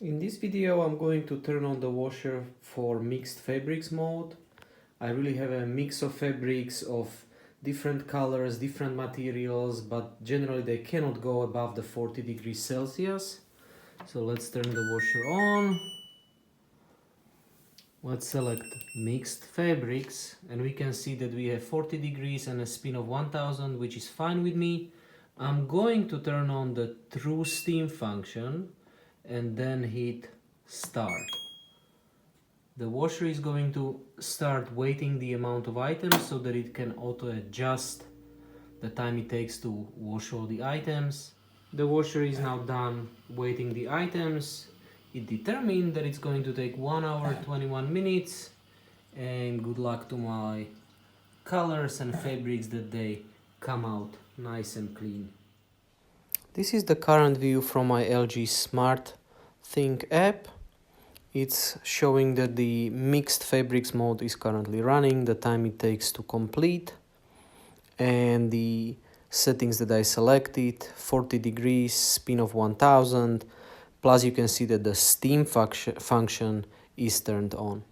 In this video I'm going to turn on the washer for mixed fabrics mode. I really have a mix of fabrics of different colors, different materials, but generally they cannot go above the 40 degrees Celsius. So let's turn the washer on. Let's select mixed fabrics and we can see that we have 40 degrees and a spin of 1000, which is fine with me. I'm going to turn on the TrueSteam function and then hit start. The washer is going to start weighting the amount of items so that it can auto adjust the time it takes to wash all the items. The washer is now done weighting the items. It determined that it's going to take 1 hour 21 minutes, and good luck to my colors and fabrics that they come out nice and clean. This is the current view from my LG Smart Think app. It's showing that the mixed fabrics mode is currently running, the time it takes to complete, and the settings that I selected: 40 degrees, spin of 1000, plus you can see that the steam function is turned on.